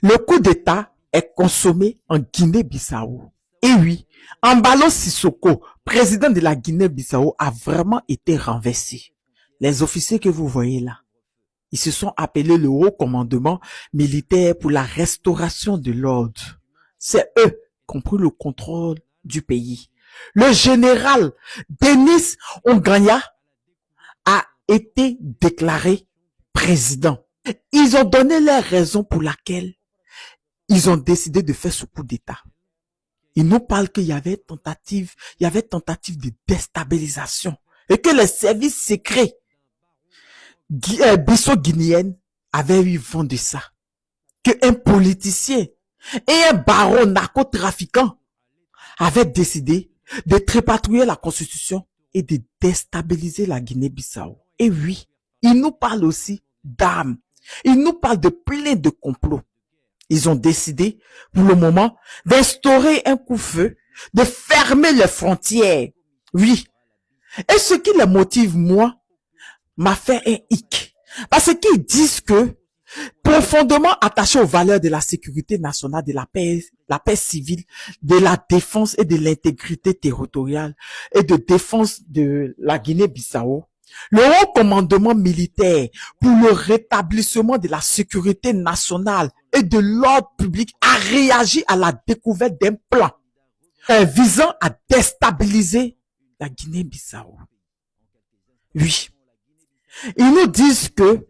Le coup d'État est consommé en Guinée-Bissau. Et oui, Embalo Sissoko, président de la Guinée-Bissau, a vraiment été renversé. Les officiers que vous voyez là, ils se sont appelés le Haut Commandement militaire pour la restauration de l'ordre. C'est eux qui ont pris le contrôle du pays. Le général Denis Onganya a été déclaré président. Ils ont donné les raisons pour lesquelles ils ont décidé de faire ce coup d'État. Ils nous parlent qu'il y avait tentative de déstabilisation et que les services secrets bisso-guinéennes avaient eu vent de ça. Qu'un politicien et un baron narcotrafiquant avaient décidé de trépatouiller la constitution et de déstabiliser la Guinée-Bissau. Et oui, ils nous parlent aussi d'armes. Ils nous parlent de plein de complots. Ils ont décidé, pour le moment, d'instaurer un couvre-feu, de fermer les frontières. Oui. Et ce qui les motive, moi, m'a fait un hic. Parce qu'ils disent que, profondément attachés aux valeurs de la sécurité nationale, de la paix civile, de la défense et de l'intégrité territoriale et de défense de la Guinée-Bissau, le Haut Commandement militaire pour le rétablissement de la sécurité nationale et de l'ordre public a réagi à la découverte d'un plan visant à déstabiliser la Guinée-Bissau. Oui. Ils nous disent que,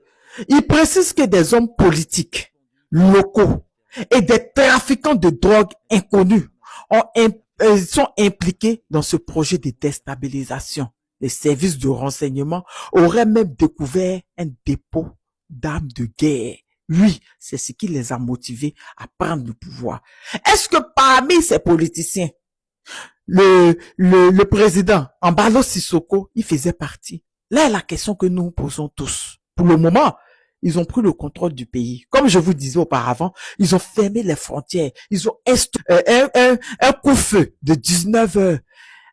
ils précisent que des hommes politiques locaux et des trafiquants de drogue inconnus sont impliqués dans ce projet de déstabilisation. Les services de renseignement auraient même découvert un dépôt d'armes de guerre. Oui, c'est ce qui les a motivés à prendre le pouvoir. Est-ce que parmi ces politiciens, le président Embalo Sissoko, il faisait partie? Là est la question que nous posons tous. Pour le moment, ils ont pris le contrôle du pays. Comme je vous disais auparavant, ils ont fermé les frontières. Ils ont un coup-feu de 19h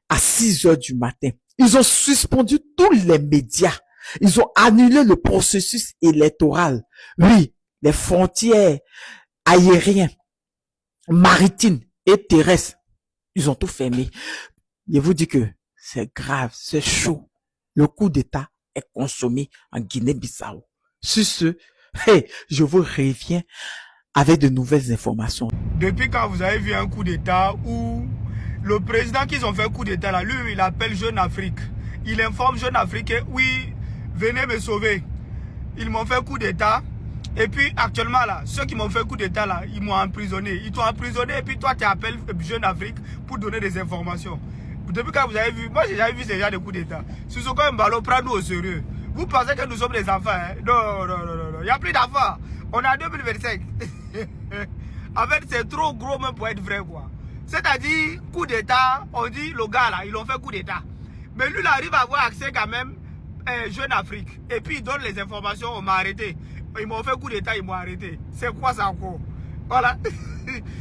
à 6h du matin. Ils ont suspendu tous les médias. Ils ont annulé le processus électoral. Oui, les frontières aériennes, maritimes et terrestres, ils ont tout fermé. Je vous dis que c'est grave, c'est chaud. Le coup d'État est consommé en Guinée-Bissau. Sur ce, je vous reviens avec de nouvelles informations. Depuis quand vous avez vu un coup d'État où le président qu'ils ont fait coup d'État là, lui, il appelle Jeune Afrique. Il informe Jeune Afrique, oui, venez me sauver. Ils m'ont fait coup d'État. Et puis actuellement là, ceux qui m'ont fait coup d'État là, ils m'ont emprisonné. Ils t'ont emprisonné et puis toi tu appelles Jeune Afrique pour donner des informations. Depuis quand vous avez vu, moi j'ai jamais vu ces gens de coup d'État. Sissoko Embalo, prends-nous au sérieux. Vous pensez que nous sommes des enfants, hein? Non, non, non, non, non. Il n'y a plus d'enfants. On est en 2025. En fait, c'est trop gros même pour être vrai, quoi. C'est-à-dire, coup d'État, on dit, le gars là, ils ont fait coup d'État. Mais lui, il arrive à avoir accès quand même Jeune Afrique. Et puis, il donne les informations, on m'a arrêté. Ils m'ont fait coup d'État, ils m'ont arrêté. C'est quoi ça encore? Voilà.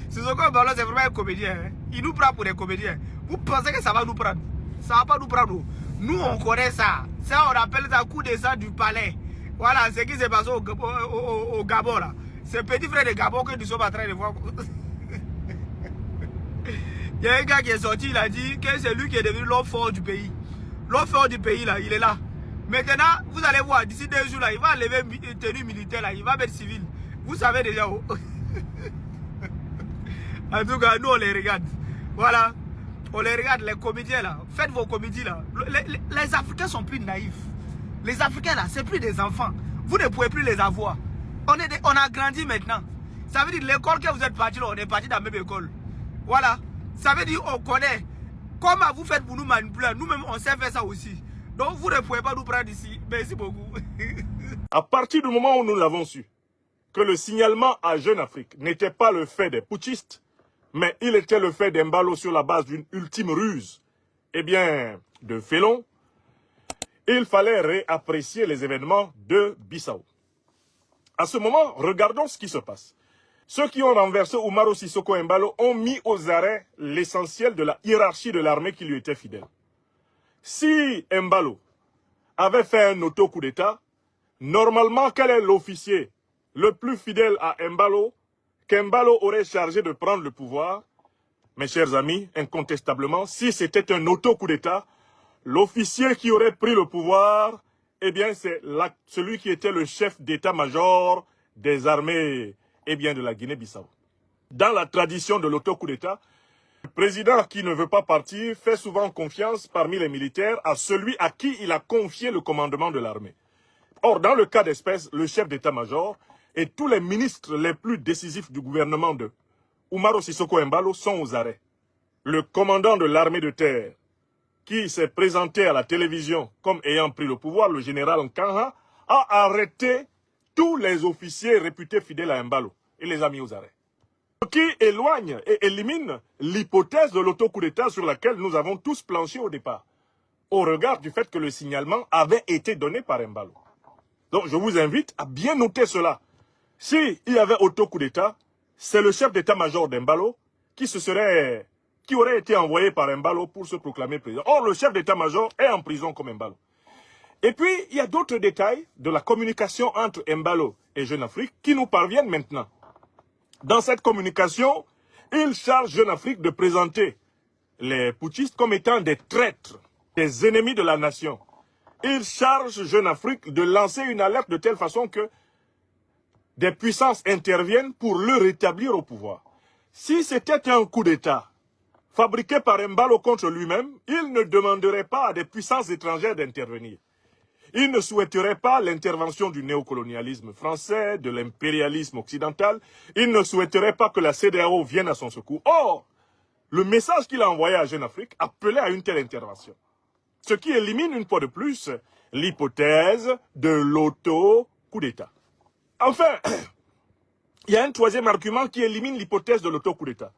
Sissoko Embalo, c'est vraiment un comédien. Hein? Il nous prend pour des comédiens. Vous pensez que ça va nous prendre? Ça va pas nous prendre. Nous, on connaît ça. Ça, on appelle ça coup d'État du palais. Voilà, ce qui s'est passé au Gabon, là. C'est petit frère de Gabon que nous sommes en train de voir. Il y a un gars qui est sorti, il a dit que c'est lui qui est devenu l'homme fort du pays. L'homme fort du pays, là, il est là. Maintenant, vous allez voir, d'ici 2 jours, là, il va enlever une tenue militaire, là, il va mettre civil. Vous savez déjà où. En tout cas, nous, on les regarde. Voilà. On les regarde, les comédiens, là. Faites vos comédies, là. Les Africains sont plus naïfs. Les Africains, là, c'est plus des enfants. Vous ne pouvez plus les avoir. On a grandi maintenant. Ça veut dire l'école que vous êtes parti là, on est parti dans la même école. Voilà. Ça veut dire on connaît. Comment vous faites pour nous manipuler? Nous-mêmes, on sait faire ça aussi. Donc, vous ne pouvez pas nous prendre ici. Merci beaucoup. À partir du moment où nous avons su que le signalement à Jeune Afrique n'était pas le fait des putschistes, mais il était le fait d'Embalo sur la base d'une ultime ruse, eh bien, de félon, il fallait réapprécier les événements de Bissau. À ce moment, regardons ce qui se passe. Ceux qui ont renversé Umaro Sissoko Embalo ont mis aux arrêts l'essentiel de la hiérarchie de l'armée qui lui était fidèle. Si Embalo avait fait un auto-coup d'État, normalement, quel est l'officier le plus fidèle à Embalo qu'Embalo aurait chargé de prendre le pouvoir? Mes chers amis, incontestablement, si c'était un auto-coup d'État, l'officier qui aurait pris le pouvoir, eh bien, c'est celui qui était le chef d'état-major des armées, eh bien, de la Guinée-Bissau. Dans la tradition de l'auto-coup d'État, le président qui ne veut pas partir fait souvent confiance parmi les militaires à celui à qui il a confié le commandement de l'armée. Or, dans le cas d'espèce, le chef d'état-major et tous les ministres les plus décisifs du gouvernement de Umaro Sissoko Embalo sont aux arrêts. Le commandant de l'armée de terre, qui s'est présenté à la télévision comme ayant pris le pouvoir, le général Nkanha, a arrêté tous les officiers réputés fidèles à Embalo et les a mis aux arrêts. Ce qui éloigne et élimine l'hypothèse de l'auto-coup d'État sur laquelle nous avons tous planché au départ, au regard du fait que le signalement avait été donné par Embalo. Donc je vous invite à bien noter cela. S'il y avait auto-coup d'État, c'est le chef d'état-major d'Embalo qui aurait été envoyé par Embalo pour se proclamer président. Or, le chef d'état-major est en prison comme Embalo. Et puis, il y a d'autres détails de la communication entre Embalo et Jeune Afrique qui nous parviennent maintenant. Dans cette communication, il charge Jeune Afrique de présenter les putschistes comme étant des traîtres, des ennemis de la nation. Il charge Jeune Afrique de lancer une alerte de telle façon que des puissances interviennent pour le rétablir au pouvoir. Si c'était un coup d'État fabriqué par Embalo contre lui-même, il ne demanderait pas à des puissances étrangères d'intervenir. Il ne souhaiterait pas l'intervention du néocolonialisme français, de l'impérialisme occidental. Il ne souhaiterait pas que la CEDEAO vienne à son secours. Or, le message qu'il a envoyé à Jeune Afrique appelait à une telle intervention. Ce qui élimine une fois de plus l'hypothèse de l'auto-coup d'État. Enfin, il y a un troisième argument qui élimine l'hypothèse de l'auto-coup d'État.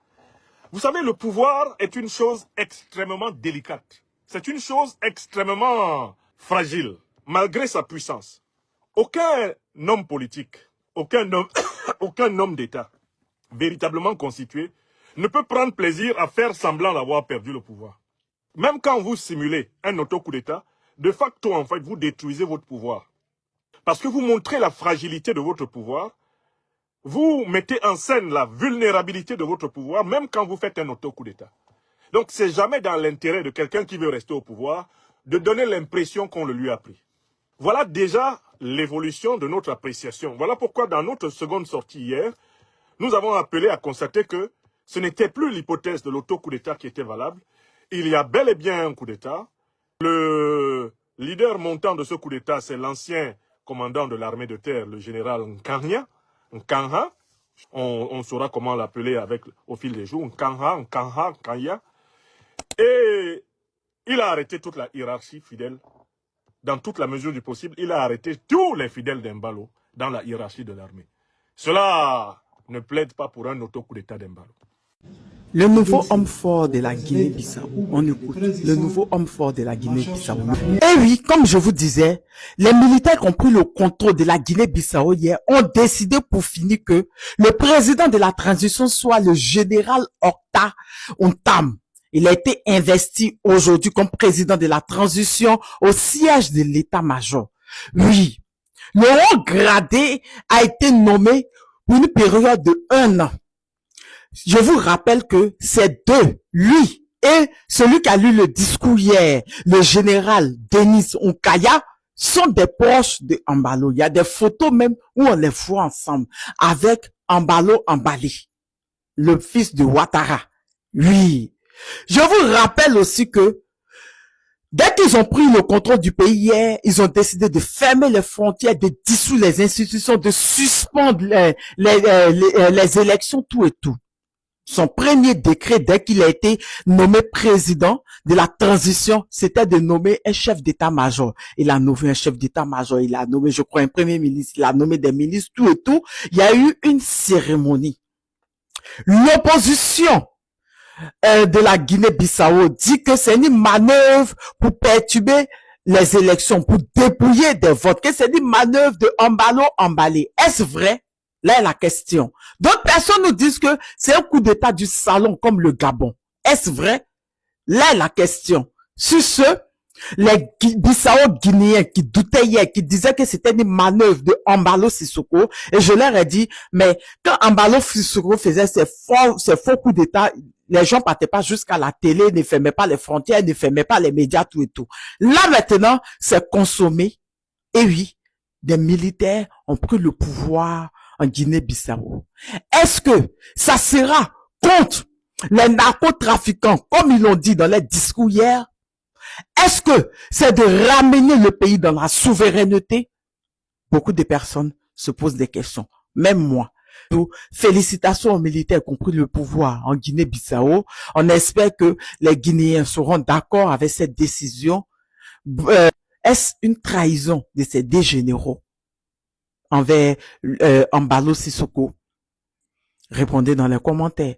Vous savez, le pouvoir est une chose extrêmement délicate. C'est une chose extrêmement fragile, malgré sa puissance. Aucun homme politique, aucun homme d'État véritablement constitué ne peut prendre plaisir à faire semblant d'avoir perdu le pouvoir. Même quand vous simulez un auto-coup d'État, de facto, en fait, vous détruisez votre pouvoir. Parce que vous montrez la fragilité de votre pouvoir, vous mettez en scène la vulnérabilité de votre pouvoir, même quand vous faites un auto-coup d'État. Donc, c'est jamais dans l'intérêt de quelqu'un qui veut rester au pouvoir de donner l'impression qu'on le lui a pris. Voilà déjà l'évolution de notre appréciation. Voilà pourquoi dans notre seconde sortie hier, nous avons appelé à constater que ce n'était plus l'hypothèse de l'auto-coup d'État qui était valable. Il y a bel et bien un coup d'État. Le leader montant de ce coup d'État, c'est l'ancien commandant de l'armée de terre, le général Nkanha. On saura comment l'appeler au fil des jours. Nkanha. Et il a arrêté toute la hiérarchie fidèle. Dans toute la mesure du possible, il a arrêté tous les fidèles d'Embalo dans la hiérarchie de l'armée. Cela ne plaide pas pour un auto-coup d'État d'Embalo. Le nouveau homme fort de la Guinée-Bissau, on écoute, le nouveau homme fort de la Guinée-Bissau. Et oui, comme je vous disais, les militaires qui ont pris le contrôle de la Guinée-Bissau hier ont décidé pour finir que le président de la transition soit le général Octa Ontam. Il a été investi aujourd'hui comme président de la transition au siège de l'état-major. Oui, le haut gradé a été nommé pour une période de 1 an. Je vous rappelle que c'est deux, lui et celui qui a lu le discours hier, le général Denis Onkaya, sont des proches de Embalo. Il y a des photos même où on les voit ensemble avec Embalo Embali, le fils de Ouattara. Oui. Je vous rappelle aussi que dès qu'ils ont pris le contrôle du pays hier, ils ont décidé de fermer les frontières, de dissoudre les institutions, de suspendre les élections, tout et tout. Son premier décret, dès qu'il a été nommé président de la transition, c'était de nommer un chef d'état-major. Il a nommé un chef d'état-major, il a nommé, je crois, un premier ministre, il a nommé des ministres, tout et tout. Il y a eu une cérémonie. L'opposition de la Guinée-Bissau dit que c'est une manœuvre pour perturber les élections, pour dépouiller des votes, que c'est une manœuvre de Embalo Embali. Est-ce vrai? Là est la question. D'autres personnes nous disent que c'est un coup d'État du salon comme le Gabon. Est-ce vrai? Là est la question. Sur ce, les Bissau-Guinéens qui doutaient hier, qui disaient que c'était une manœuvre de Embalo Sissoko, et je leur ai dit, mais quand Embalo Sissoko faisait ses faux coups d'État, les gens partaient pas jusqu'à la télé, ne fermaient pas les frontières, ne fermaient pas les médias, tout et tout. Là maintenant, c'est consommé. Et oui, des militaires ont pris le pouvoir en Guinée-Bissau. Est-ce que ça sera contre les narcotrafiquants, comme ils l'ont dit dans les discours hier? Est-ce que c'est de ramener le pays dans la souveraineté? Beaucoup de personnes se posent des questions. Même moi. Donc, félicitations aux militaires qui ont pris le pouvoir en Guinée-Bissau. On espère que les Guinéens seront d'accord avec cette décision. Est-ce une trahison de ces deux généraux envers Embalo Sissoko? Répondez dans les commentaires.